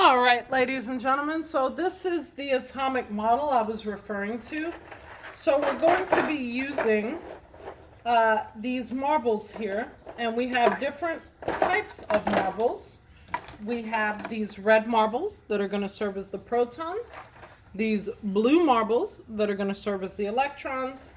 All right, ladies and gentlemen, so this is the atomic model I was referring to. So we're going to be using these marbles here, and we have different types of marbles. We have these red marbles that are going to serve as the protons, these blue marbles that are going to serve as the electrons,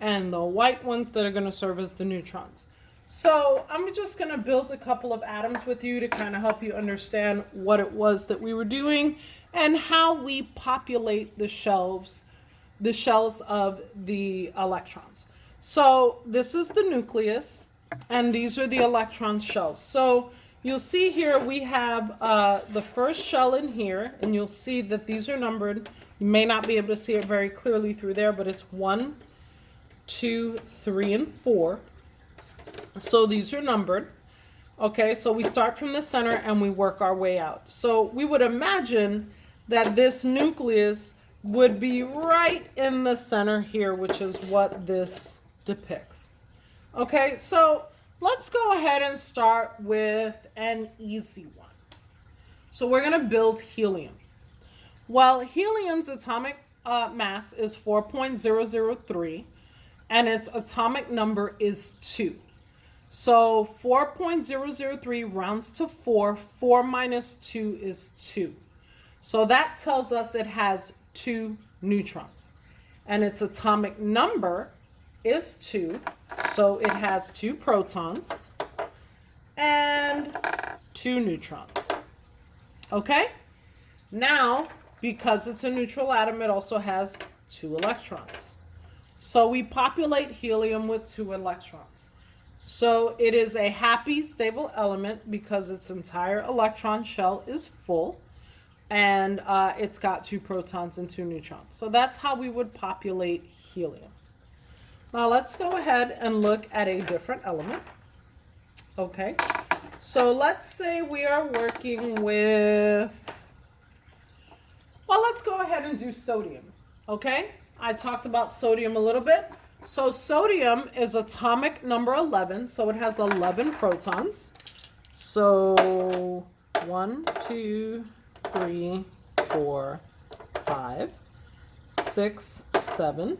and the white ones that are going to serve as the neutrons. So I'm just going to build a couple of atoms with you to kind of help you understand what it was that we were doing and how we populate the shells of the electrons. So this is the nucleus, and these are the electron shells. So you'll see here we have the first shell in here, and you'll see that these are numbered. You may not be able to see it very clearly through there, but it's 1, 2, 3, and 4. So these are numbered. Okay, so we start from the center and we work our way out. So we would imagine that this nucleus would be right in the center here, which is what this depicts. Okay, so let's go ahead and start with an easy one. So we're going to build helium. Well, helium's atomic mass is 4.003 and its atomic number is 2. So 4.003 rounds to 4. 4 minus 2 is 2. So that tells us it has 2 neutrons. And its atomic number is 2. So it has 2 protons and 2 neutrons. Okay? Now, because it's a neutral atom, it also has 2 electrons. So we populate helium with 2 electrons. So it is a happy, stable element because its entire electron shell is full, and it's got 2 protons and 2 neutrons. So that's how we would populate helium. Now let's go ahead and look at a different element. Okay, so let's say we are working with, well, let's go ahead and do sodium. Okay, I talked about sodium a little bit. So sodium is atomic number 11, so it has 11 protons. So 1, 2, 3, 4, 5, 6, 7,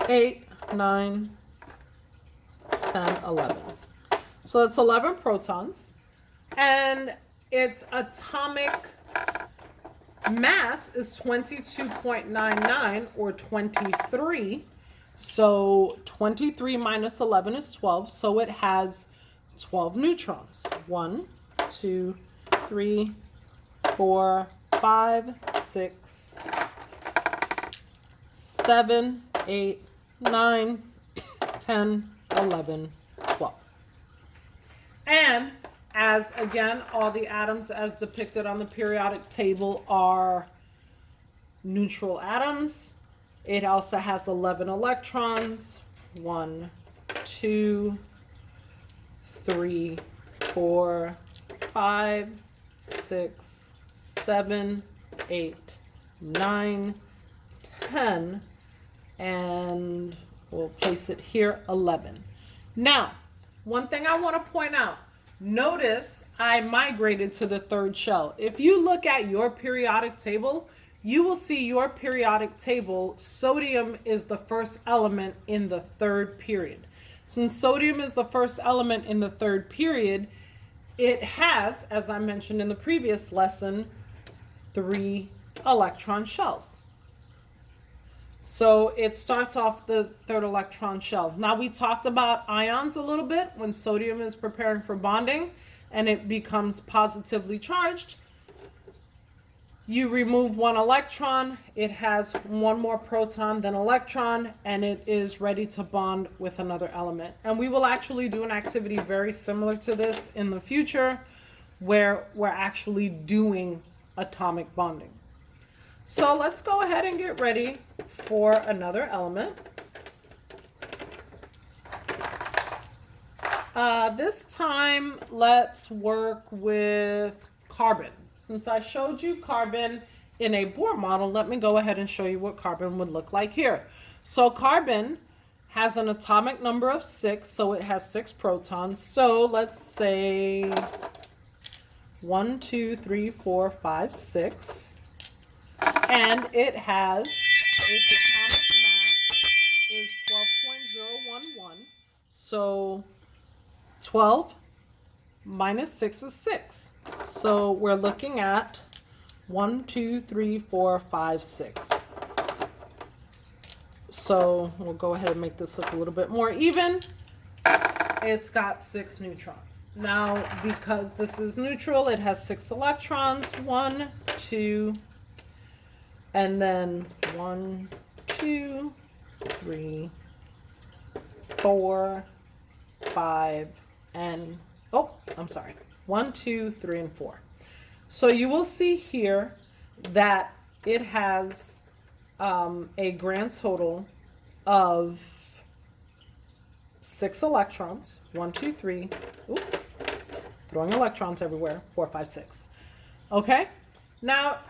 8, 9, 10, 11. So that's 11 protons, and its atomic mass is 22.99 or 23. So 23 minus 11 is 12. So it has 12 neutrons. 1, 2, 3, 4, 5, 6, 7, 8, 9, 10, 11, 12. And as again, all the atoms as depicted on the periodic table are neutral atoms. It also has 11 electrons. 1, 2, 3, 4, 5, 6, 7, 8, 9, 10, and we'll place it here, 11. Now, one thing I want to point out, notice I migrated to the third shell. If you look at your periodic table, you will see your periodic table, sodium is the first element in the third period. Since sodium is the first element in the third period, it has, as I mentioned in the previous lesson, 3 electron shells. So it starts off the third electron shell. Now we talked about ions a little bit when sodium is preparing for bonding and it becomes positively charged. You remove 1 electron, it has 1 more proton than electron, and it is ready to bond with another element. And we will actually do an activity very similar to this in the future where we're actually doing atomic bonding. So let's go ahead and get ready for another element. This time, let's work with carbon. Since I showed you carbon in a Bohr model, let me go ahead and show you what carbon would look like here. So carbon has an atomic number of 6, so it has 6 protons. So let's say 1, 2, 3, 4, 5, 6. And it has its atomic mass is 12.011. So 12 minus 6 is 6. So we're looking at 1, 2, 3, 4, 5, 6. So we'll go ahead and make this look a little bit more even. It's got 6 neutrons. Now, because this is neutral, it has 6 electrons. 1, 2, and then 1, 2, 3, 4, 5, and, oh, I'm sorry. 1, 2, 3, and 4. So you will see here that it has a grand total of 6 electrons. 1, 2, 3. Ooh, throwing electrons everywhere. 4, 5, 6. Okay. Now,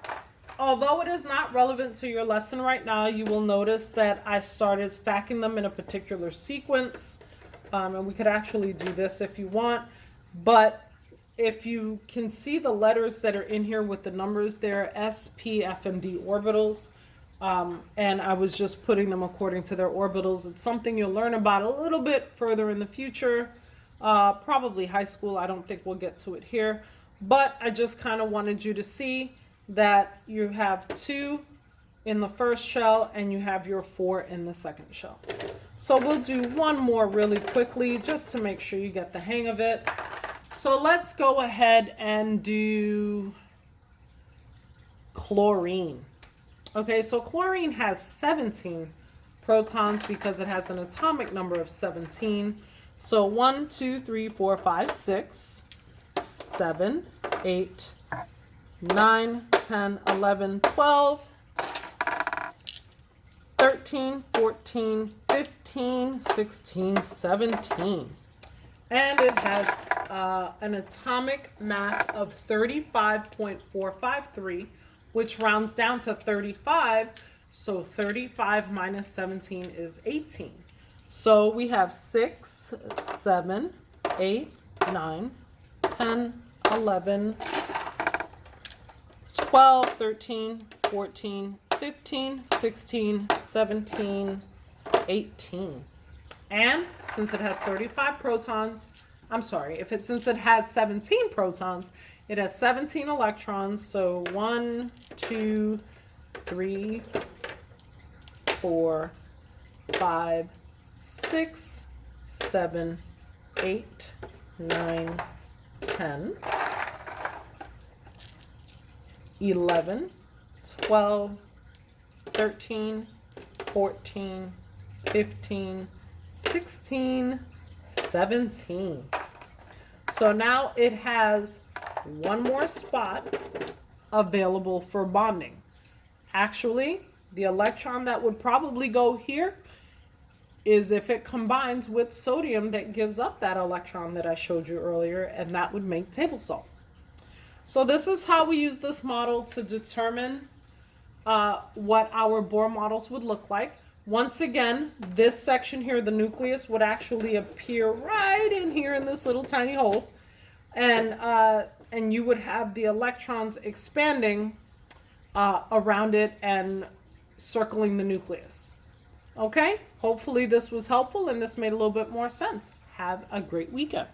although it is not relevant to your lesson right now, you will notice that I started stacking them in a particular sequence. And we could actually do this if you want. But if you can see the letters that are in here with the numbers, they're S, P, F, and D orbitals. And I was just putting them according to their orbitals. It's something you'll learn about a little bit further in the future, probably high school. I don't think we'll get to it here, but I just kind of wanted you to see that you have 2 in the first shell and you have your 4 in the second shell. So we'll do one more really quickly just to make sure you get the hang of it. So let's go ahead and do chlorine. Okay, so chlorine has 17 protons because it has an atomic number of 17. So 1, 2, 3, 4, 5, 6, 7, 8, 9, 10, 11, 12, 13, 14, 15, 16, 17. And it has an atomic mass of 35.453, which rounds down to 35. So 35 minus 17 is 18. So we have 6, 7, 8, 9, 10, 11, 12, 13, 14, 15, 16, 17, 18. And since it has 35 protons, since it has 17 protons, it has 17 electrons. So 1, 2, 3, 4, 5, 6, 7, 8, 9, 10, 11, 12, 13, 14, 15, 16, 17. So now it has one more spot available for bonding. Actually, the electron that would probably go here is if it combines with sodium that gives up that electron that I showed you earlier, and that would make table salt. So this is how we use this model to determine what our Bohr models would look like. Once again, this section here, the nucleus, would actually appear right in here in this little tiny hole. And you would have the electrons expanding around it and circling the nucleus. Okay, hopefully this was helpful and this made a little bit more sense. Have a great weekend.